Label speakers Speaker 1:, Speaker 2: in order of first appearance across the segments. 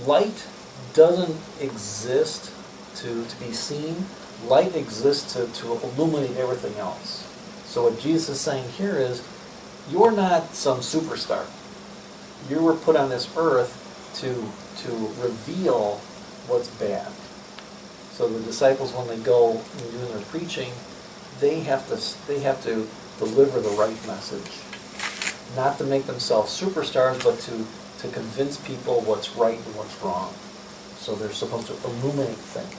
Speaker 1: light doesn't exist to be seen. Light exists to illuminate everything else. So what Jesus is saying here is, you're not some superstar. You were put on this earth to reveal what's bad. So the disciples, when they go and doing their preaching, they have to deliver the right message. Not to make themselves superstars, but to convince people what's right and what's wrong. So they're supposed to illuminate things.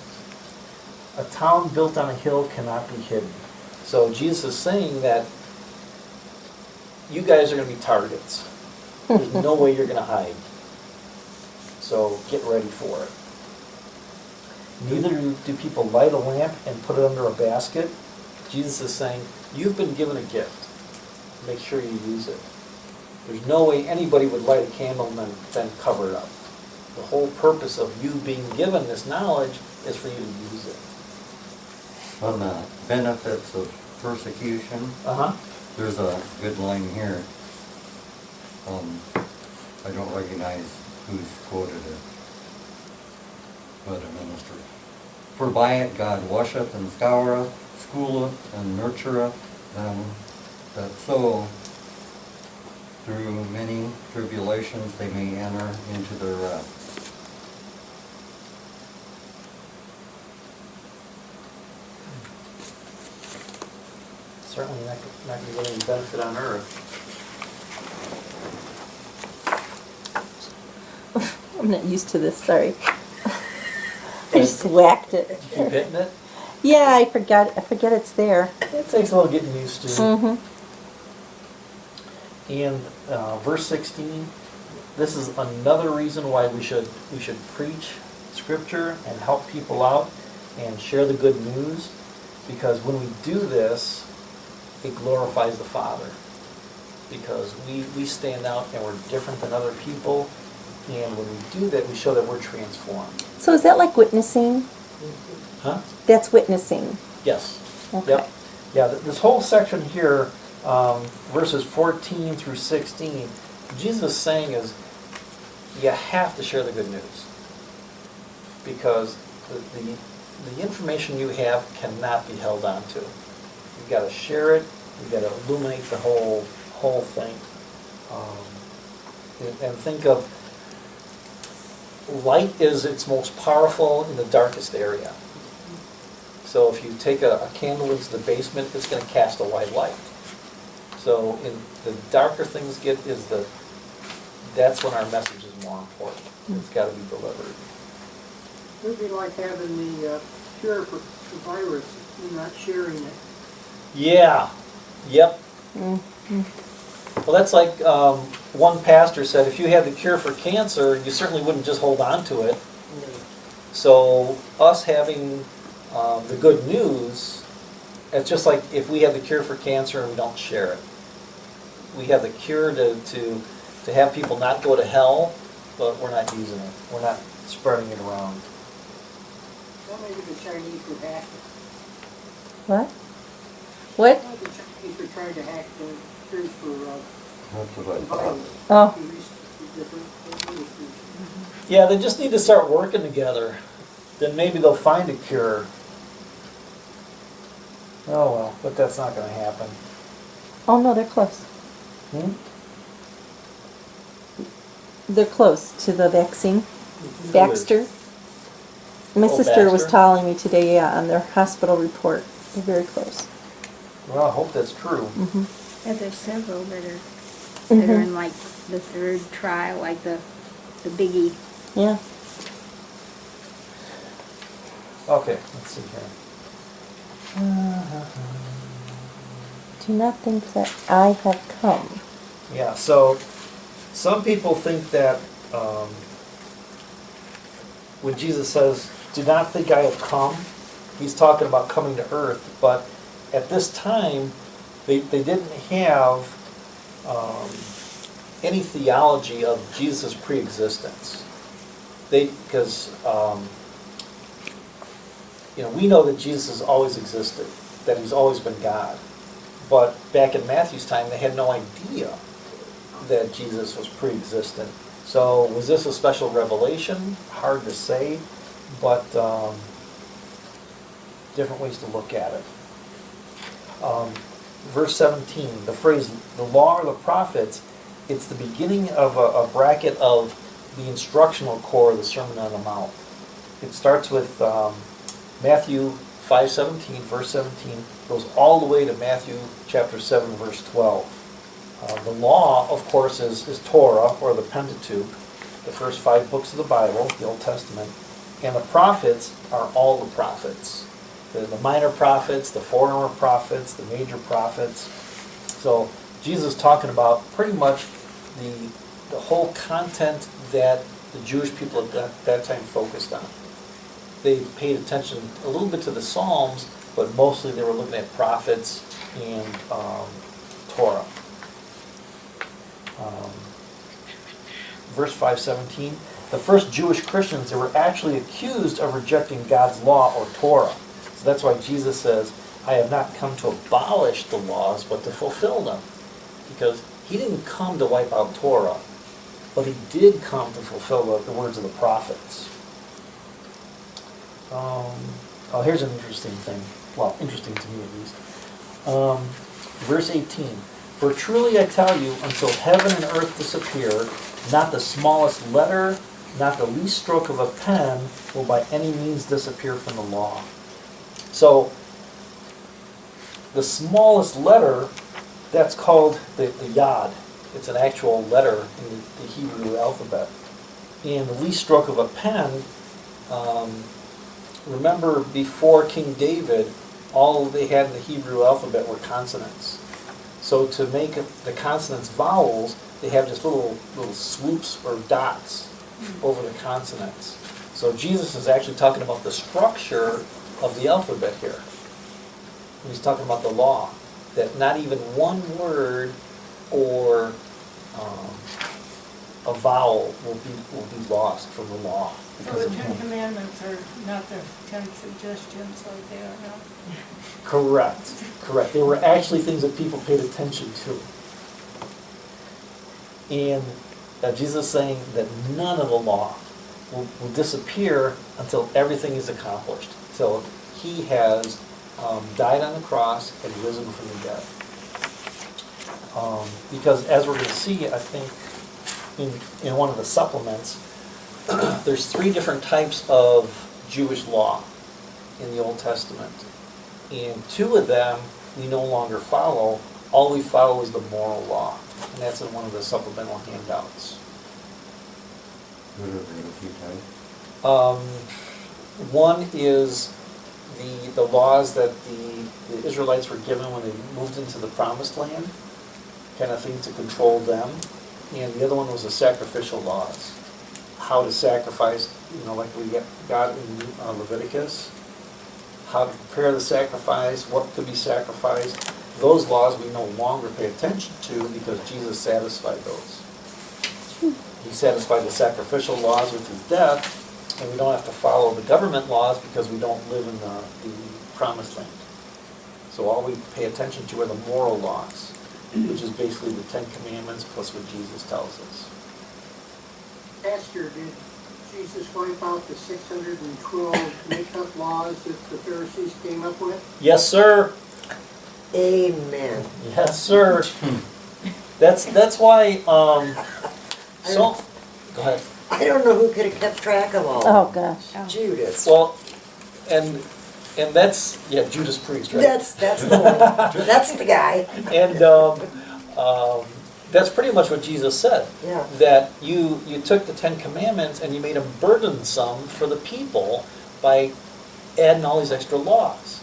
Speaker 1: A town built on a hill cannot be hidden. So Jesus is saying that you guys are going to be targets. There's no way you're going to hide. So get ready for it. Neither do people light a lamp and put it under a basket. Jesus is saying, you've been given a gift. Make sure you use it. There's no way anybody would light a candle and then cover it up. The whole purpose of you being given this knowledge is for you to use it.
Speaker 2: On the benefits of persecution, there's a good line here. I don't recognize who's quoted it, but a minister. For by it God washeth and scoureth, schooleth and nurtureth them, that so through many tribulations they may enter into their rest.
Speaker 1: Certainly not going to get any benefit on earth.
Speaker 3: I'm not used to this, sorry. I just whacked it.
Speaker 1: Keep hitting it.
Speaker 3: Yeah, I forget it's there.
Speaker 1: It takes a little getting used to.
Speaker 3: Mm-hmm.
Speaker 1: And verse 16, this is another reason why we should preach Scripture and help people out and share the good news, because when we do this, it glorifies the Father. Because we stand out and we're different than other people, and when we do that, we show that we're transformed.
Speaker 3: So is that like witnessing?
Speaker 1: Huh?
Speaker 3: That's witnessing.
Speaker 1: Yes.
Speaker 3: Okay.
Speaker 1: Yep. Yeah, this whole section here, verses 14 through 16, Jesus is saying is, you have to share the good news. Because the information you have cannot be held on to. You've got to share it, you've got to illuminate the whole thing. And think of, light is its most powerful in the darkest area. So if you take a candle into the basement, it's going to cast a white light. So in the darker things get, that's when our message is more important. It's got to be delivered.
Speaker 4: It would be like having the cure for the virus and not sharing it.
Speaker 1: Yeah. Yep.
Speaker 3: Mm-hmm.
Speaker 1: Well, that's like one pastor said, if you had the cure for cancer, you certainly wouldn't just hold on to it. So us having the good news, it's just like if we have the cure for cancer and we don't share it. We have the cure to have people not go to hell, but we're not using it. We're not spreading it around.
Speaker 4: Well, maybe the Chinese would hack it.
Speaker 3: What? What?
Speaker 4: Well, the Chinese are trying to hack the cures for
Speaker 2: That's what I
Speaker 4: the
Speaker 2: thought.
Speaker 4: virus.
Speaker 3: Oh.
Speaker 4: To research different industries.
Speaker 1: Yeah, they just need to start working together. Then maybe they'll find a cure. Oh well, but that's not going to happen.
Speaker 3: Oh no, they're close.
Speaker 1: Hmm?
Speaker 3: They're close to the vaccine.
Speaker 1: Who
Speaker 3: Baxter.
Speaker 1: is?
Speaker 3: My
Speaker 1: Oh,
Speaker 3: sister was
Speaker 1: Baxter?
Speaker 3: telling me today, yeah, on their hospital report. They're very close.
Speaker 1: Well, I hope that's true.
Speaker 3: Mm-hmm.
Speaker 5: And there's several that are
Speaker 3: Mhm.
Speaker 5: in like the third trial, like the biggie.
Speaker 3: Yeah.
Speaker 1: Okay, let's see here.
Speaker 3: Do not think that I have come.
Speaker 1: Yeah, so some people think that when Jesus says, do not think I have come, he's talking about coming to earth, but at this time, they didn't have any theology of Jesus' pre-existence. Because we know that Jesus has always existed, that he's always been God. But back in Matthew's time, they had no idea that Jesus was pre-existent. So was this a special revelation? Hard to say, but different ways to look at it. Verse 17, the phrase, the law or the prophets, it's the beginning of a bracket of the instructional core of the Sermon on the Mount. It starts with Matthew 5:17, verse 17, goes all the way to Matthew chapter 7, verse 12. The law, of course, is Torah, or the Pentateuch, the first 5 books of the Bible, the Old Testament. And the prophets are all the prophets. The minor prophets, the foreigner prophets, the major prophets. So Jesus is talking about pretty much the whole content that the Jewish people at that time focused on. They paid attention a little bit to the Psalms, but mostly they were looking at prophets and Torah. Verse 5:17, the first Jewish Christians, they were actually accused of rejecting God's law or Torah. So that's why Jesus says, I have not come to abolish the laws, but to fulfill them. Because he didn't come to wipe out Torah, but he did come to fulfill the words of the prophets. Here's an interesting thing. Well, interesting to me at least. Verse 18. For truly I tell you, until heaven and earth disappear, not the smallest letter, not the least stroke of a pen will by any means disappear from the law. So, the smallest letter, that's called the yod. It's an actual letter in the Hebrew alphabet. And the least stroke of a pen, remember before King David, all they had in the Hebrew alphabet were consonants. So to make the consonants vowels, they have just little swoops or dots over the consonants. So Jesus is actually talking about the structure of the alphabet here. He's talking about the law, that not even one word or a vowel will be lost from the law.
Speaker 6: So the Ten Commandments are not the 10 suggestions like they are now?
Speaker 1: Correct. They were actually things that people paid attention to. And Jesus is saying that none of the law will disappear until everything is accomplished, until he has died on the cross and risen from the dead. Because as we're going to see, I think, in one of the supplements, there's 3 different types of Jewish law in the Old Testament. And 2 of them we no longer follow. All we follow is the moral law. And that's in one of the supplemental handouts.
Speaker 2: What are they, a few times?
Speaker 1: One is the laws that the Israelites were given when they moved into the Promised Land, kind of thing to control them. And the other one was the sacrificial laws. How to sacrifice, like we got in Leviticus. How to prepare the sacrifice, what could be sacrificed. Those laws we no longer pay attention to because Jesus satisfied those. He satisfied the sacrificial laws with his death, and we don't have to follow the government laws because we don't live in the Promised Land. So all we pay attention to are the moral laws, which is basically the 10 Commandments plus what Jesus tells us.
Speaker 4: Pastor, did Jesus wipe out the 612 make-up laws that the Pharisees came up with?
Speaker 1: Yes, sir.
Speaker 7: Amen.
Speaker 1: Yes, sir. That's why. So, go ahead.
Speaker 7: I don't know who could have kept track of all.
Speaker 3: Oh, gosh.
Speaker 7: Judas.
Speaker 1: Well, and that's Judas Priest, right?
Speaker 7: That's the one. That's the guy.
Speaker 1: And that's pretty much what Jesus said.
Speaker 7: Yeah.
Speaker 1: That you took the 10 Commandments and you made them burdensome for the people by adding all these extra laws.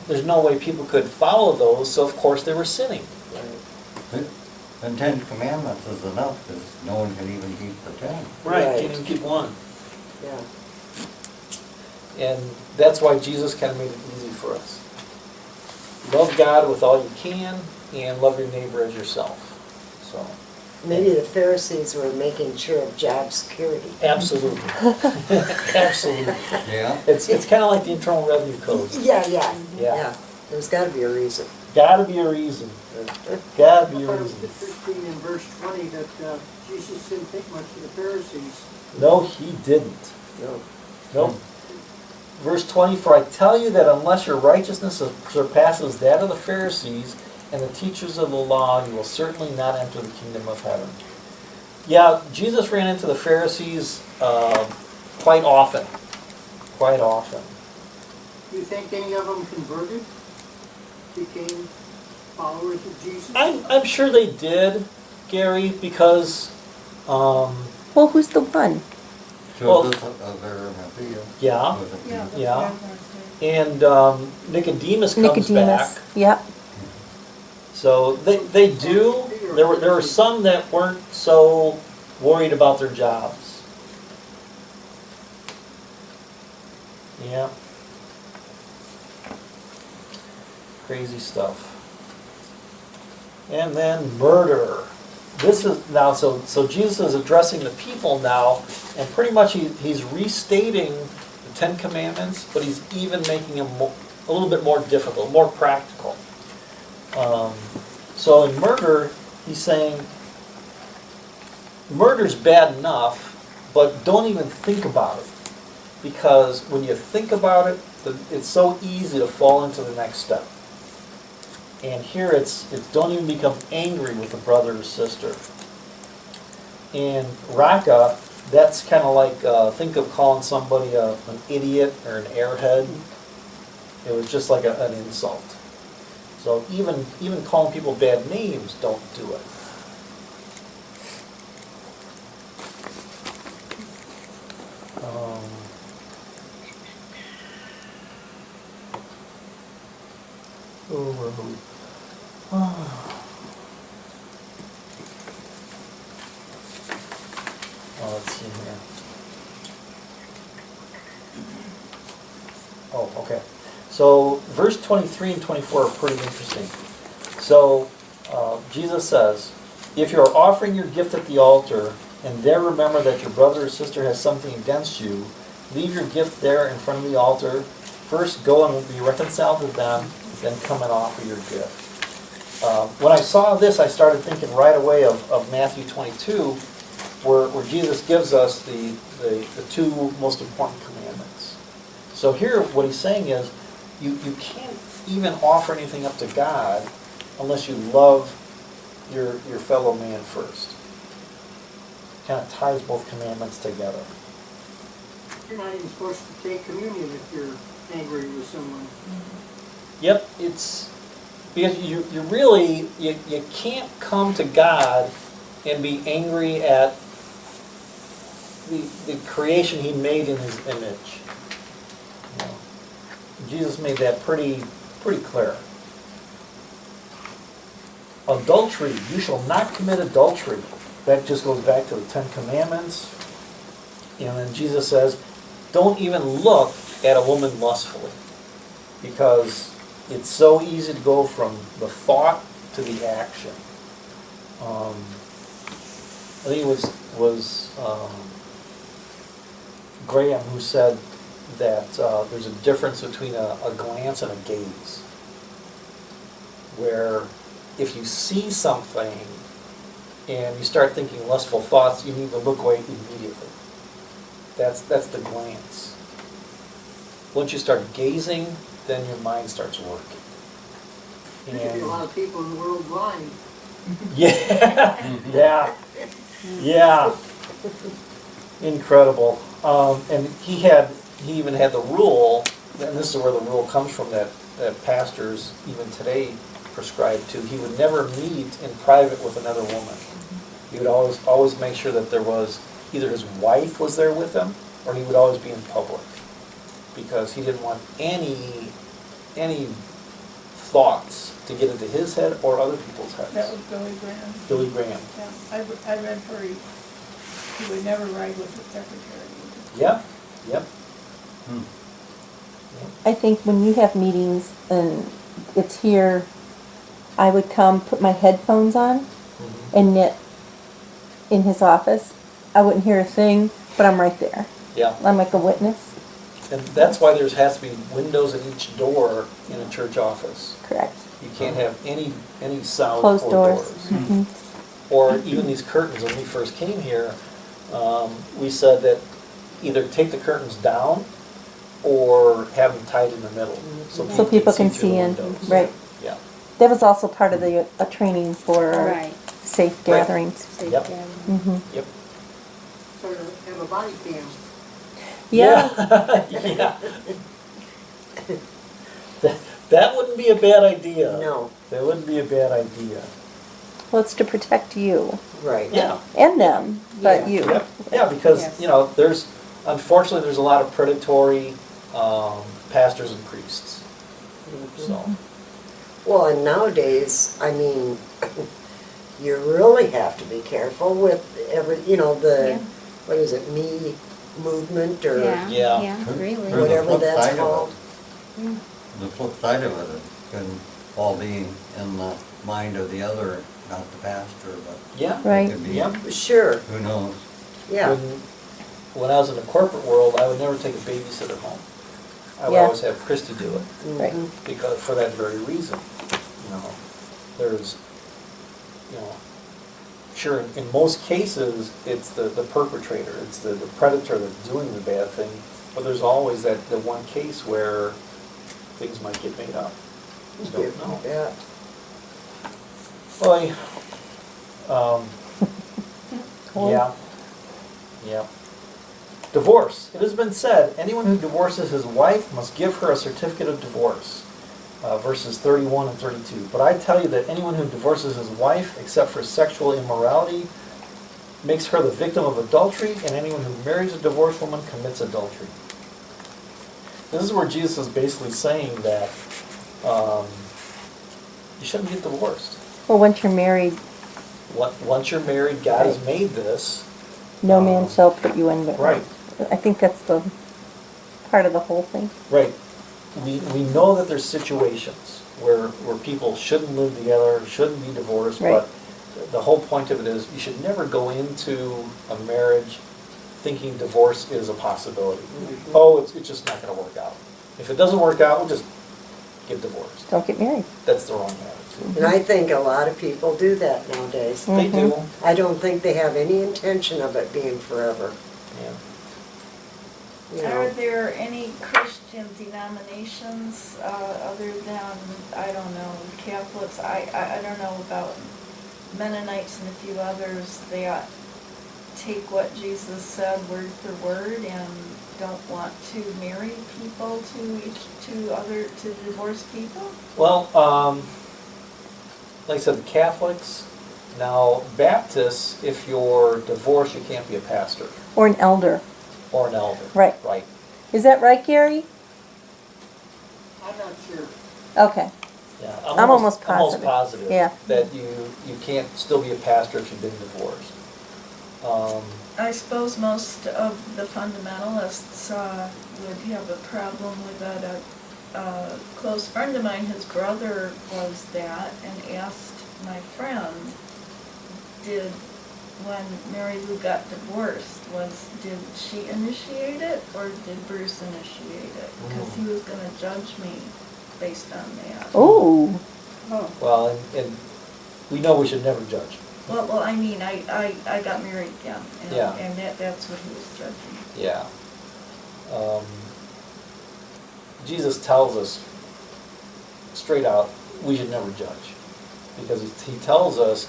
Speaker 1: There's no way people could follow those, so of course they were sinning.
Speaker 2: The 10 Commandments is enough, because no one can even keep the 10.
Speaker 7: Right.
Speaker 1: Can't even keep one.
Speaker 7: Yeah.
Speaker 1: And that's why Jesus kind of made it easy for us. Love God with all you can, and love your neighbor as yourself. So,
Speaker 7: Maybe the Pharisees were making sure of job security.
Speaker 1: absolutely. Absolutely.
Speaker 2: Yeah?
Speaker 1: It's kind of like the Internal Revenue Code.
Speaker 7: Yeah.
Speaker 1: Yeah.
Speaker 7: There's got to be a reason.
Speaker 1: Gotta be a reason. Gotta
Speaker 4: I
Speaker 1: be a
Speaker 4: thought it was
Speaker 1: reason.
Speaker 4: interesting in verse 20 that Jesus didn't think much of the Pharisees.
Speaker 1: No, he didn't.
Speaker 7: No.
Speaker 1: Nope. Verse 20, for I tell you that unless your righteousness surpasses that of the Pharisees and the teachers of the law, you will certainly not enter the kingdom of heaven. Yeah, Jesus ran into the Pharisees quite often. Quite often.
Speaker 4: Do you think any of them converted? Became followers of Jesus?
Speaker 1: I'm sure they did, Gary, because,
Speaker 3: Well, who's the one?
Speaker 2: Joseph of Arimathea.
Speaker 1: yeah,
Speaker 2: Was it?
Speaker 6: Yeah, that's what
Speaker 1: Yeah.
Speaker 6: I was gonna say.
Speaker 1: and Nicodemus comes
Speaker 3: Nicodemus.
Speaker 1: back.
Speaker 3: Yep.
Speaker 1: So they do. There were some that weren't so worried about their jobs. Yeah. Crazy stuff. And then murder. This is now so Jesus is addressing the people now, and pretty much he's restating the Ten Commandments, but he's even making them a little bit more difficult, more practical. So in murder, he's saying murder's bad enough, but don't even think about it. Because when you think about it, it's so easy to fall into the next step. And here it's don't even become angry with a brother or sister. And raka, that's kind of like, think of calling somebody an idiot or an airhead. It was just like an insult. So even calling people bad names, don't do it. Where are we? Oh, let's see here. Oh, okay. So verse 23 and 24 are pretty interesting. So Jesus says, if you are offering your gift at the altar, and there remember that your brother or sister has something against you, leave your gift there in front of the altar. First go and be reconciled to them, then come and offer your gift. When I saw this, I started thinking right away of Matthew 22, where Jesus gives us the two most important commandments. So here, what he's saying is, you can't even offer anything up to God unless you love your fellow man first. Kind of ties both commandments together.
Speaker 4: You're not even supposed to take communion if you're angry with someone.
Speaker 1: Yep, it's because you really you can't come to God and be angry at the creation He made in His image. You know, Jesus made that pretty clear. Adultery, you shall not commit adultery. That just goes back to the Ten Commandments. And then Jesus says, don't even look at a woman lustfully, because it's so easy to go from the thought to the action. I think it was Graham who said that there's a difference between a glance and a gaze, where if you see something and you start thinking lustful thoughts, you need to look away immediately. That's the glance. Once you start gazing, then your mind starts working.
Speaker 4: There could be a lot of people in the world blind.
Speaker 1: Yeah, yeah. Incredible. And he even had the rule, and this is where the rule comes from that pastors even today prescribe to. He would never meet in private with another woman. He would always make sure that there was either his wife was there with him, or he would always be in public, because he didn't want any thoughts to get into his head or other people's heads.
Speaker 6: That was Billy Graham.
Speaker 1: Billy Graham.
Speaker 6: Yeah, I read where he would never ride with his secretary.
Speaker 1: Yep.
Speaker 3: I think when you have meetings and it's here, I would come, put my headphones on,
Speaker 1: Mhm.
Speaker 3: and knit in his office. I wouldn't hear a thing, but I'm right there.
Speaker 1: Yeah.
Speaker 3: I'm like a witness.
Speaker 1: And that's why there has to be windows at each door in a church office.
Speaker 3: Correct.
Speaker 1: You can't have any sound
Speaker 3: Closed
Speaker 1: or
Speaker 3: doors. Mhm.
Speaker 1: Or even these curtains, when we first came here, we said that either take the curtains down or have them tied in the middle.
Speaker 3: So people can
Speaker 1: through the
Speaker 3: see in,
Speaker 1: windows.
Speaker 3: right.
Speaker 1: Yeah.
Speaker 3: That was also part of the, a training for our
Speaker 5: Right.
Speaker 3: safe gatherings.
Speaker 5: Safe
Speaker 1: Yep.
Speaker 5: gathering.
Speaker 3: Mhm.
Speaker 1: Yep.
Speaker 4: So have a body cam.
Speaker 3: Yeah,
Speaker 1: Yeah. That wouldn't be a bad idea.
Speaker 7: No,
Speaker 1: That wouldn't be a bad idea.
Speaker 3: well, it's to protect you
Speaker 7: right.
Speaker 1: Yeah.
Speaker 3: and them, but
Speaker 7: Yeah.
Speaker 3: you.
Speaker 1: Yep. Yeah, because,
Speaker 5: Yes.
Speaker 1: you know, unfortunately, there's a lot of predatory pastors and priests. So,
Speaker 7: Well, and nowadays, I mean, you really have to be careful with
Speaker 5: Yeah.
Speaker 7: what is it, me movement or
Speaker 5: Yeah,
Speaker 1: Yeah.
Speaker 5: yeah, really.
Speaker 2: Or the
Speaker 7: whatever
Speaker 2: flip
Speaker 7: that's
Speaker 2: side of it.
Speaker 7: called.
Speaker 2: The flip side of it can all be in the mind of the other, not the pastor, but
Speaker 1: yeah.
Speaker 3: Right.
Speaker 2: it could be,
Speaker 1: Yeah.
Speaker 7: Sure,
Speaker 2: who knows?
Speaker 7: yeah.
Speaker 1: When I was in the corporate world, I would never take a babysitter home. I would
Speaker 3: Yeah.
Speaker 1: always have Christy do it,
Speaker 3: Right.
Speaker 7: Mhm.
Speaker 1: because, for that very reason. You know, there's, you know, sure, in most cases, it's the perpetrator, it's the predator that's doing the bad thing, but there's always the one case where things might get made up. You don't know.
Speaker 7: Yeah.
Speaker 1: Boy, yeah, yeah. Divorce. It has been said, anyone who divorces his wife must give her a certificate of divorce. Verses 31 and 32. But I tell you that anyone who divorces his wife, except for sexual immorality, makes her the victim of adultery, and anyone who marries a divorced woman commits adultery. This is where Jesus is basically saying that you shouldn't get divorced.
Speaker 3: Well, once you're married,
Speaker 1: Once you're married, God has made this.
Speaker 3: no man shall put you in.
Speaker 1: Right.
Speaker 3: I think that's the part of the whole thing.
Speaker 1: Right. We know that there's situations where people shouldn't live together, shouldn't be divorced,
Speaker 3: Right.
Speaker 1: but the whole point of it is you should never go into a marriage thinking divorce is a possibility. Oh, it's just not going to work out. If it doesn't work out, we'll just get divorced.
Speaker 3: Don't get married.
Speaker 1: That's the wrong attitude.
Speaker 7: And I think a lot of people do that nowadays.
Speaker 1: They do.
Speaker 7: I don't think they have any intention of it being forever,
Speaker 1: Yeah.
Speaker 7: you
Speaker 6: Are
Speaker 7: know.
Speaker 6: there any Christian denominations other than, I don't know, Catholics? I don't know about Mennonites and a few others. They take what Jesus said word for word and don't want to marry people to divorced people?
Speaker 1: Well, like I said, the Catholics. Now, Baptists, if you're divorced, you can't be a pastor
Speaker 3: Or an elder.
Speaker 1: or an elder.
Speaker 3: Right.
Speaker 1: Right.
Speaker 3: Is that right, Gary?
Speaker 4: I'm not sure.
Speaker 3: Okay.
Speaker 1: Yeah,
Speaker 3: I'm almost
Speaker 1: Almost
Speaker 3: positive.
Speaker 1: positive.
Speaker 3: Yeah.
Speaker 1: That you can't still be a pastor if you've been divorced.
Speaker 6: I suppose most of the fundamentalists would have a problem with that. A close friend of mine, his brother was that, and asked my friend, when Mary Lou got divorced, did she initiate it or did Bruce initiate it? Because he was gonna judge me based on that.
Speaker 3: Ooh.
Speaker 1: Well, and we know we should never judge.
Speaker 6: Well, I mean, I got married again,
Speaker 1: Yeah.
Speaker 6: and that's what he was judging.
Speaker 1: Yeah. Jesus tells us straight out, we should never judge. Because he tells us,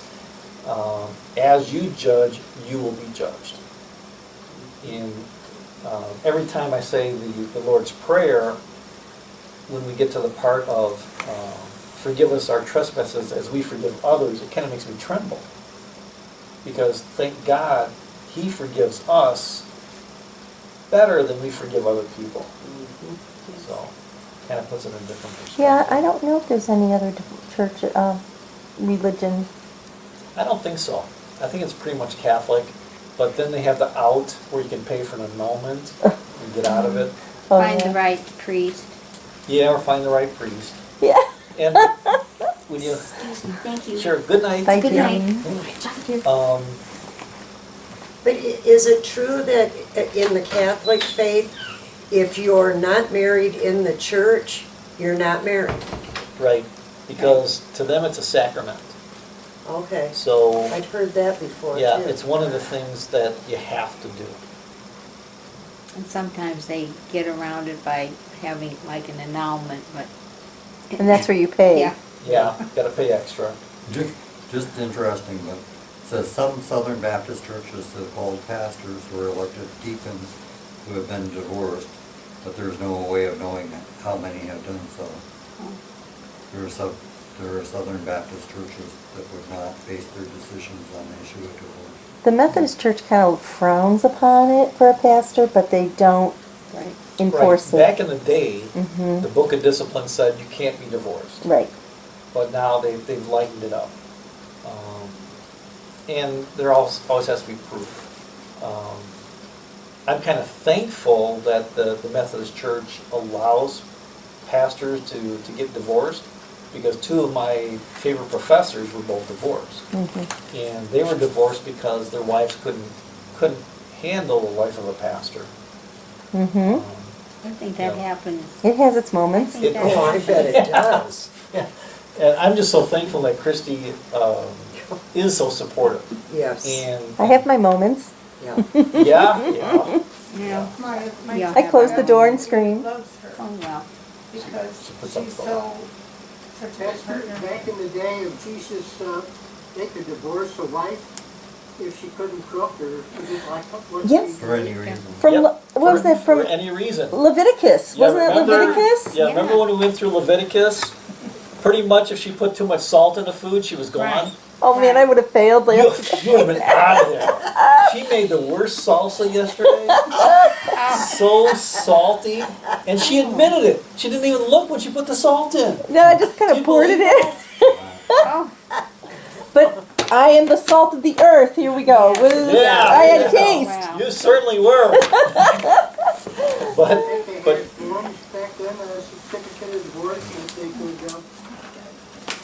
Speaker 1: as you judge, you will be judged. And every time I say the Lord's Prayer, when we get to the part of forgive us our trespasses as we forgive others, it kind of makes me tremble. Because thank God, He forgives us better than we forgive other people. So, kind of puts it in a different perspective.
Speaker 3: Yeah, I don't know if there's any other church, religion.
Speaker 1: I don't think so. I think it's pretty much Catholic, but then they have the out where you can pay for an annulment and get out of it.
Speaker 3: Oh,
Speaker 5: Find
Speaker 3: yeah.
Speaker 5: the right priest.
Speaker 1: Yeah, or find the right priest.
Speaker 3: Yeah.
Speaker 1: And when you,
Speaker 5: Excuse me, thank you.
Speaker 1: sure, good night.
Speaker 3: Bye,
Speaker 5: Good night.
Speaker 3: Jane.
Speaker 5: Thank you.
Speaker 7: But is it true that in the Catholic faith, if you're not married in the church, you're not married?
Speaker 1: Right. because to them it's a sacrament.
Speaker 7: Okay,
Speaker 1: So,
Speaker 7: I'd heard that before too.
Speaker 1: yeah, it's one of the things that you have to do.
Speaker 5: And sometimes they get around it by having like an annulment, but.
Speaker 3: And that's where you pay.
Speaker 5: Yeah.
Speaker 1: Yeah, gotta pay extra.
Speaker 2: Just interesting, but it says some Southern Baptist churches have called pastors or elected deacons who have been divorced, but there's no way of knowing how many have done so. There are Southern Baptist churches that would not base their decisions on the issue of divorce.
Speaker 3: The Methodist Church kind of frowns upon it for a pastor, but they don't
Speaker 5: Right.
Speaker 3: enforce
Speaker 1: Right. Back
Speaker 3: it.
Speaker 1: in the day,
Speaker 3: Mhm.
Speaker 1: the Book of Discipline said you can't be divorced.
Speaker 3: Right.
Speaker 1: But now they've lightened it up. And there always has to be proof. I'm kind of thankful that the Methodist Church allows pastors to get divorced, because two of my favorite professors were both divorced.
Speaker 3: Mhm.
Speaker 1: And they were divorced because their wives couldn't handle the life of a pastor.
Speaker 3: Mhm.
Speaker 5: I think that happens.
Speaker 3: It has its moments.
Speaker 1: It-
Speaker 7: Oh, I bet it does.
Speaker 1: Yeah. And I'm just so thankful that Christy is so supportive.
Speaker 7: Yes,
Speaker 1: And
Speaker 3: I have my moments.
Speaker 7: yeah.
Speaker 1: yeah.
Speaker 5: Yeah. Yeah.
Speaker 3: I close the door and scream.
Speaker 8: Loves her
Speaker 5: Oh, well.
Speaker 8: because
Speaker 1: She puts up
Speaker 8: she's
Speaker 1: with a lot.
Speaker 8: such a good
Speaker 4: Pastor,
Speaker 8: partner.
Speaker 4: back in the day of Jesus, they could divorce a wife if she couldn't cook or was it like what?
Speaker 3: Yes.
Speaker 2: For any reason.
Speaker 3: From,
Speaker 1: Yep.
Speaker 3: what was that
Speaker 1: For
Speaker 3: from?
Speaker 1: any reason.
Speaker 3: Leviticus.
Speaker 1: Yeah,
Speaker 3: Wasn't that
Speaker 1: remember-
Speaker 3: Leviticus?
Speaker 1: Yeah, remember when we went through Leviticus? Pretty much if she put too much salt in the food, she was gone.
Speaker 8: Right.
Speaker 3: Oh man, I would have failed.
Speaker 1: You
Speaker 3: Like,
Speaker 1: you would have been out of there. She made the worst salsa yesterday. So salty. And she admitted it. She didn't even look when she put the salt in.
Speaker 3: no, I just kind
Speaker 1: Do you
Speaker 3: of poured it
Speaker 1: believe
Speaker 3: in.
Speaker 5: Oh,
Speaker 3: But I am the salt of the earth. Here we go.
Speaker 1: Yeah,
Speaker 3: I had
Speaker 1: yeah.
Speaker 3: taste.
Speaker 5: wow.
Speaker 1: You certainly were. But,
Speaker 4: I think they
Speaker 1: but,
Speaker 4: had forms back then, a certificate of divorce that they could,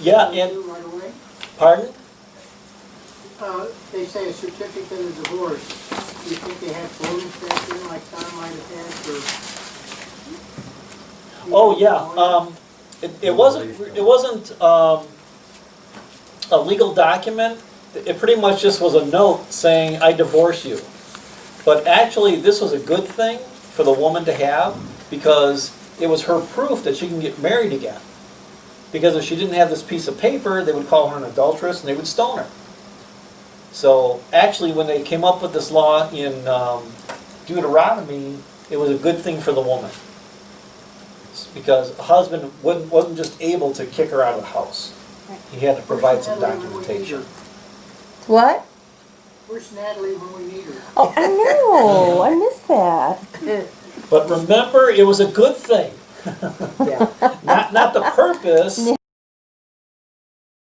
Speaker 1: yeah,
Speaker 4: do
Speaker 1: and,
Speaker 4: right away.
Speaker 1: pardon?
Speaker 4: They say a certificate of divorce. Do you think they had forms back then like Tom might have had for?
Speaker 1: Oh, yeah, it wasn't, a legal document. It pretty much just was a note saying, I divorce you. But actually, this was a good thing for the woman to have, because it was her proof that she can get married again. Because if she didn't have this piece of paper, they would call her an adulteress and they would stone her. So actually, when they came up with this law in Deuteronomy, it was a good thing for the woman. Because a husband wasn't just able to kick her out of the house. He had to provide some documentation.
Speaker 3: What?
Speaker 4: Where's Natalie when we need her?
Speaker 3: Oh, I know. I missed that.
Speaker 1: But remember, it was a good thing,
Speaker 7: Yeah.
Speaker 1: not the purpose.